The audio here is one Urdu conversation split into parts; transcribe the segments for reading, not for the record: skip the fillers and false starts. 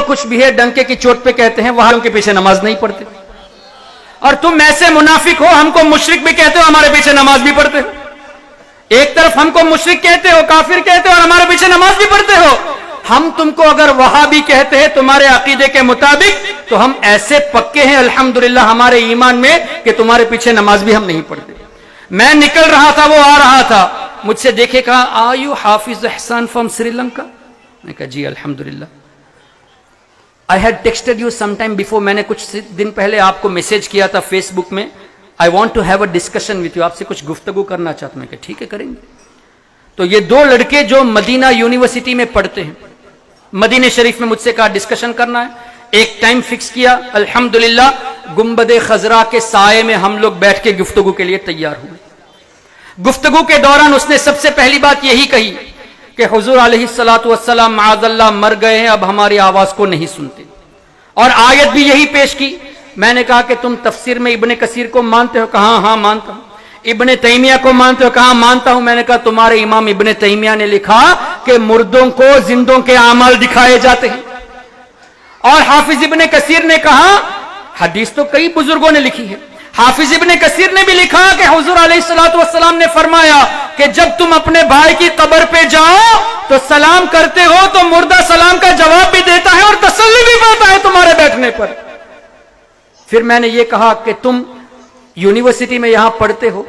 کچھ بھی ہے ڈنکے کی چوٹ پہ کہتے ہیں، وہاں ان کے پیچھے نماز نہیں پڑھتے، اور تم ایسے منافق ہو، ہم کو مشرک بھی کہتے ہو، ہمارے پیچھے نماز بھی پڑھتے ہو۔ ایک طرف ہم کو مشرک کہتے ہو، کافر کہتے ہو، اور ہمارے پیچھے نماز بھی پڑھتے ہو۔ ہم تم کو اگر وہابی کہتے ہیں تمہارے عقیدے کے مطابق، تو ہم ایسے پکے ہیں الحمدللہ ہمارے ایمان میں کہ تمہارے پیچھے نماز بھی ہم نہیں پڑھتے۔ میں نکل رہا تھا، وہ آ رہا تھا، مجھ سے دیکھے کہا آر یو حافظ احسان فرام سری لنکا؟ میں کہا جی الحمدللہ۔ I had texted you sometime before، میں نے کچھ دن پہلے آپ کو میسج کیا تھا فیس بک میں، I want to have a discussion with you، آپ سے کچھ گفتگو کرنا چاہتا ہوں۔ میں کہا ٹھیک ہے کریں گے۔ تو یہ دو لڑکے جو مدینہ یونیورسٹی میں پڑھتے ہیں، مدینہ شریف میں مجھ سے کہا ڈسکشن کرنا ہے، ایک ٹائم فکس کیا، الحمدللہ گنبد خضرا کے سائے میں ہم لوگ بیٹھ کے گفتگو کے لیے تیار ہوئے۔ گفتگو کے دوران اس نے سب سے پہلی بات یہی کہی کہ حضور علیہ الصلوۃ والسلام معاذ اللہ مر گئے ہیں، اب ہماری آواز کو نہیں سنتے، اور آیت بھی یہی پیش کی۔ میں نے کہا کہ تم تفسیر میں ابن کثیر کو مانتے ہو؟ کہا ہاں مانتا ہوں۔ ابن تیمیہ کو مانتے ہو؟ کہا مانتا ہوں۔ میں نے کہا تمہارے امام ابن تیمیہ نے لکھا کہ مردوں کو زندوں کے اعمال دکھائے جاتے ہیں، اور حافظ ابن کثیر نے کہا، حدیث تو کئی بزرگوں نے لکھی ہے، حافظ ابن کثیر نے بھی لکھا کہ حضور علیہ الصلوۃ والسلام نے فرمایا کہ جب تم اپنے بھائی کی قبر پہ جاؤ تو سلام کرتے ہو تو مردہ سلام کا جواب بھی دیتا ہے اور تسلی بھی پاتا ہے تمہارے بیٹھنے پر۔ پھر میں نے یہ کہا کہ تم یونیورسٹی میں یہاں پڑھتے ہو،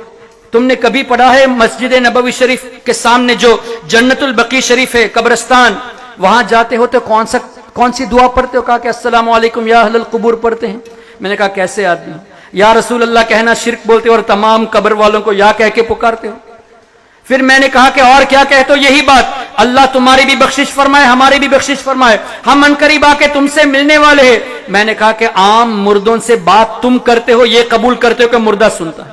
تم نے کبھی پڑھا ہے مسجد نبوی شریف کے سامنے جو جنت البقیع شریف ہے قبرستان، وہاں جاتے ہو تو کون سی دعا پڑھتے ہو؟ کہا کہ السلام علیکم یا اہل القبور پڑھتے ہیں۔ میں نے کہا کیسے آدمی ہو؟ یا رسول اللہ کہنا شرک بولتے ہو اور تمام قبر والوں کو یا کہہ کے پکارتے ہو۔ پھر میں نے کہا کہ اور کیا کہتے ہو؟ یہی بات، اللہ تمہاری بھی بخشش فرمائے ہماری بھی بخشش فرمائے، ہم عنقریب آ کے تم سے ملنے والے ہیں۔ میں نے کہا کہ عام مردوں سے بات تم کرتے ہو، یہ قبول کرتے ہو کہ مردہ سنتا ہے،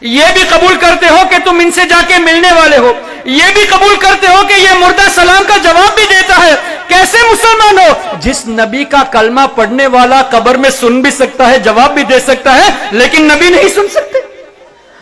یہ بھی قبول کرتے ہو کہ تم ان سے جا کے ملنے والے ہو، یہ بھی قبول کرتے ہو کہ یہ مردہ سلام کا جواب بھی دیتا ہے۔ کیسے مسلمان ہو؟ جس نبی کا کلمہ پڑھنے والا قبر میں سن بھی سکتا ہے، جواب بھی دے سکتا ہے، لیکن نبی نہیں سن سکتے۔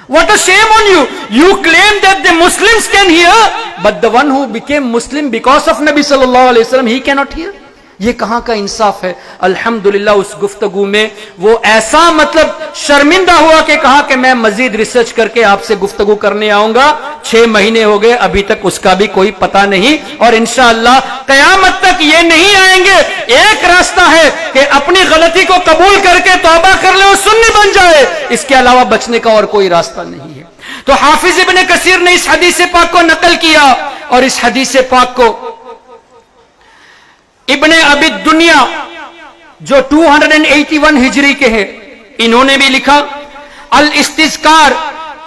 What a shame on you! You claim that the Muslims can hear, but the one who became Muslim because of Nabi sallallahu alaihi wasallam, he cannot hear. یہ کہاں کا انصاف ہے؟ الحمدللہ اس گفتگو میں وہ ایسا مطلب شرمندہ ہوا کہ کہا کہ میں مزید ریسرچ کر کے آپ سے گفتگو کرنے آؤں گا۔ 6 مہینے ہو گئے، ابھی تک اس کا بھی کوئی پتہ نہیں، اور انشاءاللہ قیامت تک یہ نہیں آئیں گے۔ ایک راستہ ہے کہ اپنی غلطی کو قبول کر کے توبہ کر لے اور سنی بن جائے، اس کے علاوہ بچنے کا اور کوئی راستہ نہیں ہے۔ تو حافظ ابن کثیر نے اس حدیث پاک کو نقل کیا، اور اس حدیث پاک کو ابن ابی الدنیا جو 281 ہجری کے ہیں انہوں نے بھی لکھا، الاستذکار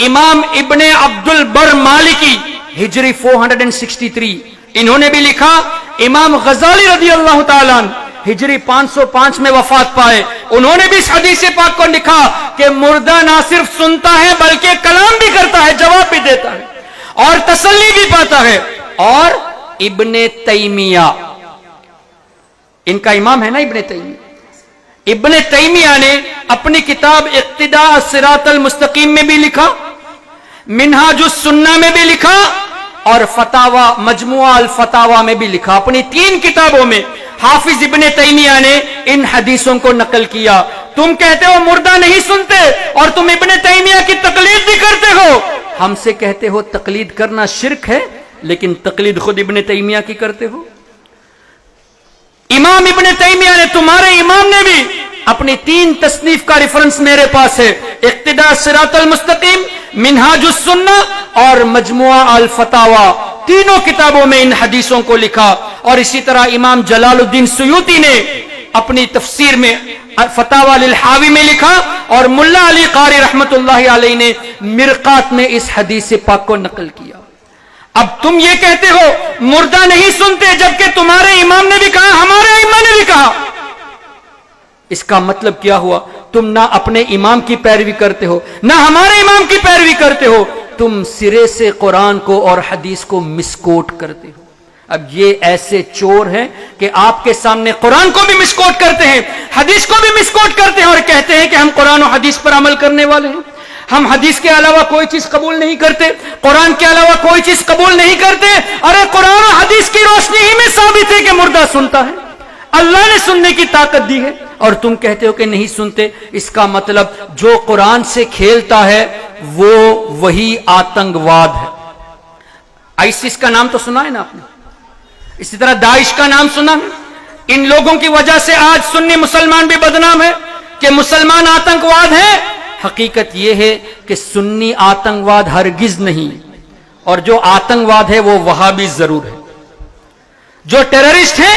امام ابن عبد البر مالکی ہجری 463 انہوں نے بھی لکھا، امام غزالی رضی اللہ تعالیٰ عنہ ہجری 505 میں وفات پائے، انہوں نے بھی اس حدیث پاک کو لکھا کہ مردہ نہ صرف سنتا ہے بلکہ کلام بھی کرتا ہے، جواب بھی دیتا ہے اور تسلی بھی پاتا ہے۔ اور ابن تیمیہ ان کا امام ہے نا ابن تیمیہ، ابن تیمیہ نے اپنی کتاب اقتداء الصراط المستقیم میں بھی لکھا، منہاج السنہ میں بھی لکھا، اور فتاوی مجموعہ الفتاوی میں بھی لکھا۔ اپنی 3 کتابوں میں حافظ ابن تیمیہ نے ان حدیثوں کو نقل کیا۔ تم کہتے ہو مردہ نہیں سنتے اور تم ابن تیمیہ کی تقلید بھی کرتے ہو، ہم سے کہتے ہو تقلید کرنا شرک ہے، لیکن تقلید خود ابن تیمیہ کی کرتے ہو۔ امام ابن تیمیہ نے، تمہارے امام نے بھی اپنی 3 تصنیف کا ریفرنس میرے پاس ہے، اقتداء الصراط المستقیم، منہاج السنہ اور مجموعہ الفتاوی، تینوں کتابوں میں ان حدیثوں کو لکھا۔ اور اسی طرح امام جلال الدین سیوطی نے اپنی تفسیر میں فتاوی للحاوی میں لکھا، اور ملا علی قاری رحمت اللہ علیہ نے مرقات میں اس حدیث پاک کو نقل کیا۔ اب تم یہ کہتے ہو مردہ نہیں سنتے، جبکہ تمہارے امام نے بھی کہا، ہمارے امام نے بھی کہا۔ اس کا مطلب کیا ہوا؟ تم نہ اپنے امام کی پیروی کرتے ہو، نہ ہمارے امام کی پیروی کرتے ہو، تم سرے سے قرآن کو اور حدیث کو مسکوٹ کرتے ہو۔ اب یہ ایسے چور ہیں کہ آپ کے سامنے قرآن کو بھی مسکوٹ کرتے ہیں، حدیث کو بھی مسکوٹ کرتے ہیں، اور کہتے ہیں کہ ہم قرآن و حدیث پر عمل کرنے والے ہیں، ہم حدیث کے علاوہ کوئی چیز قبول نہیں کرتے، قرآن کے علاوہ کوئی چیز قبول نہیں کرتے۔ ارے قرآن و حدیث کی روشنی ہی میں ثابت ہے کہ مردہ سنتا ہے، اللہ نے سننے کی طاقت دی ہے اور تم کہتے ہو کہ نہیں سنتے. اس کا مطلب جو قرآن سے کھیلتا ہے وہ وہی آتنکواد ہے. آئیسس کا نام تو سنا ہے نا آپ نے, اسی طرح داعش کا نام سنا ہے. ان لوگوں کی وجہ سے آج سنی مسلمان بھی بدنام ہے کہ مسلمان آتنکواد ہیں. حقیقت یہ ہے کہ سنی آتنکواد ہرگز نہیں, اور جو آتنکواد ہے وہ وہابی ضرور ہے. جو ٹیررسٹ ہیں